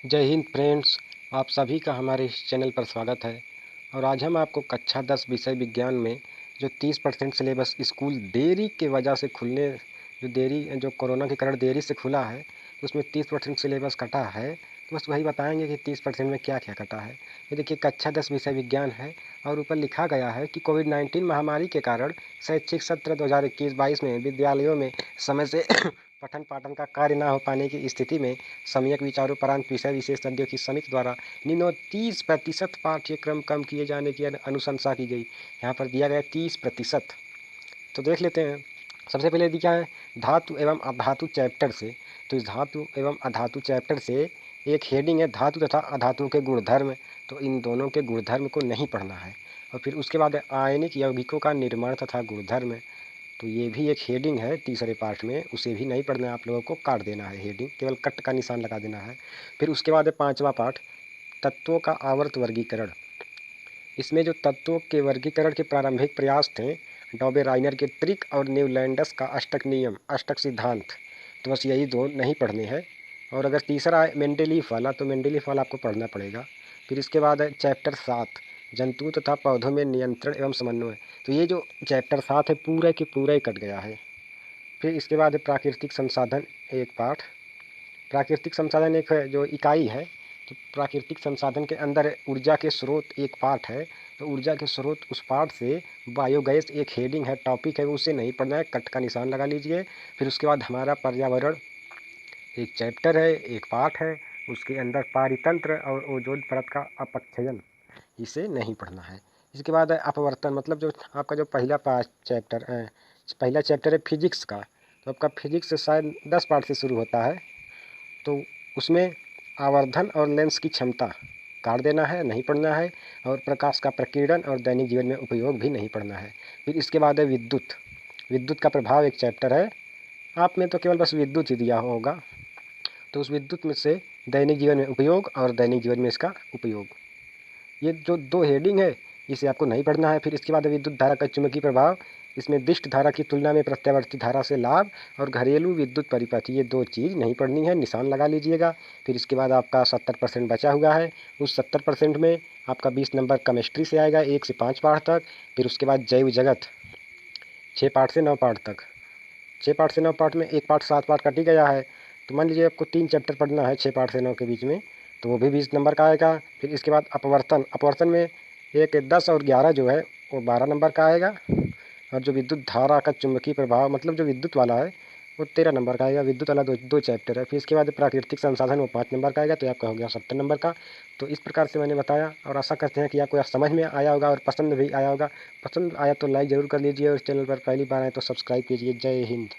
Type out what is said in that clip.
जय हिंद फ्रेंड्स, आप सभी का हमारे इस चैनल पर स्वागत है। और आज हम आपको कक्षा 10 विषय विज्ञान में जो 30% सिलेबस स्कूल देरी के वजह से खुलने जो कोरोना के कारण देरी से खुला है, तो उसमें 30% सिलेबस कटा है। तो बस वही बताएंगे कि 30% में क्या क्या कटा है। ये देखिए, कक्षा 10 विषय विज्ञान है और ऊपर लिखा गया है कि कोविड-19 महामारी के कारण शैक्षिक सत्र 2021-22 में विद्यालयों में समय से पठन पाठन का कार्य न हो पाने की स्थिति में सम्यक विचारोपरांत विषय विशेषज्ञों की समिति द्वारा निम्न 30% पाठ्यक्रम कम किए जाने की अनुशंसा की गई। यहाँ पर दिया गया 30%। तो देख लेते हैं। सबसे पहले दिया है धातु एवं अधातु चैप्टर से। तो इस धातु एवं अधातु चैप्टर से एक हेडिंग है धातु तथा अधातु के गुणधर्म। तो इन दोनों के गुणधर्म को नहीं पढ़ना है। और फिर उसके बाद आयनिक यौगिकों का निर्माण तथा गुणधर्म। तो ये भी एक हेडिंग है तीसरे पार्ट में, उसे भी नहीं पढ़ना है, आप लोगों को काट देना है हेडिंग, केवल कट का निशान लगा देना है। फिर उसके बाद है पांचवा पार्ट तत्वों का आवर्त वर्गीकरण। इसमें जो तत्वों के वर्गीकरण के प्रारंभिक प्रयास थे डॉबे राइनर के ट्रिक और न्यूलैंडस का अष्टक नियम अष्टक सिद्धांत। तो बस यही दो नहीं पढ़ने हैं। और अगर तीसरा है मेंडेलीफ वाला, तो मेंडेलीफ वाला आपको पढ़ना पड़ेगा। फिर इसके बाद है चैप्टर 7 जंतु तथा पौधों में नियंत्रण एवं समन्वय। तो ये जो चैप्टर 7 है पूरा के पूरा ही कट गया है। फिर इसके बाद है प्राकृतिक संसाधन एक पाठ। प्राकृतिक संसाधन एक जो इकाई है, तो प्राकृतिक संसाधन के अंदर ऊर्जा के स्रोत एक पार्ट है। तो ऊर्जा के स्रोत उस पार्ट से बायोगैस एक हेडिंग है, टॉपिक है, उसे नहीं पढ़ना है, कट का निशान लगा लीजिए। फिर उसके बाद हमारा पर्यावरण एक चैप्टर है, एक पार्ट है, उसके अंदर पारितंत्र और ओजोन परत का अपक्षयन, इसे नहीं पढ़ना है। इसके बाद है अपवर्तन, मतलब जो आपका जो पहला चैप्टर है फिजिक्स का। तो आपका फिजिक्स शायद 10 पार्ट से शुरू होता है। तो उसमें आवर्धन और लेंस की क्षमता काट देना है, नहीं पढ़ना है। और प्रकाश का प्रकीर्णन और दैनिक जीवन में उपयोग भी नहीं पढ़ना है। फिर इसके बाद है विद्युत। विद्युत का प्रभाव एक चैप्टर है, आप में तो केवल बस विद्युत ही दिया होगा। तो उस विद्युत में से दैनिक जीवन में उपयोग और दैनिक जीवन में इसका उपयोग, ये जो दो हेडिंग है इसे आपको नहीं पढ़ना है। फिर इसके बाद विद्युत धारा का चुंबकीय प्रभाव, इसमें दिष्ट धारा की तुलना में प्रत्यावर्ती धारा से लाभ और घरेलू विद्युत परिपथ, ये दो चीज़ नहीं पढ़नी है, निशान लगा लीजिएगा। फिर इसके बाद आपका 70% बचा हुआ है। उस 70% में आपका 20 नंबर केमिस्ट्री से आएगा 1 से 5 पाठ तक। फिर उसके बाद जैव जगत 6 पाठ से 9 पाठ तक। 6 पाठ से 9 पाठ में एक पाठ 7 पाठ कट ही गया है। तो मान लीजिए आपको 3 चैप्टर पढ़ना है 6 पाठ से 9 के बीच में, तो वो भी 20 नंबर का आएगा। फिर इसके बाद अपवर्तन, अपवर्तन में एक 10 और 11 जो है वो 12 नंबर का आएगा। और जो विद्युत धारा का चुंबकीय प्रभाव, मतलब जो विद्युत वाला है, वो 13 नंबर का आएगा। विद्युत वाला दो चैप्टर है। फिर इसके बाद प्राकृतिक संसाधन वो 5 नंबर का आएगा, तो आपका हो गया 70 नंबर का। तो इस प्रकार से मैंने बताया और आशा करते हैं कि आपको यह समझ में आया होगा और पसंद भी आया होगा। पसंद आया तो लाइक ज़रूर कर लीजिए और चैनल पर पहली बार आए तो सब्सक्राइब कीजिए। जय हिंद।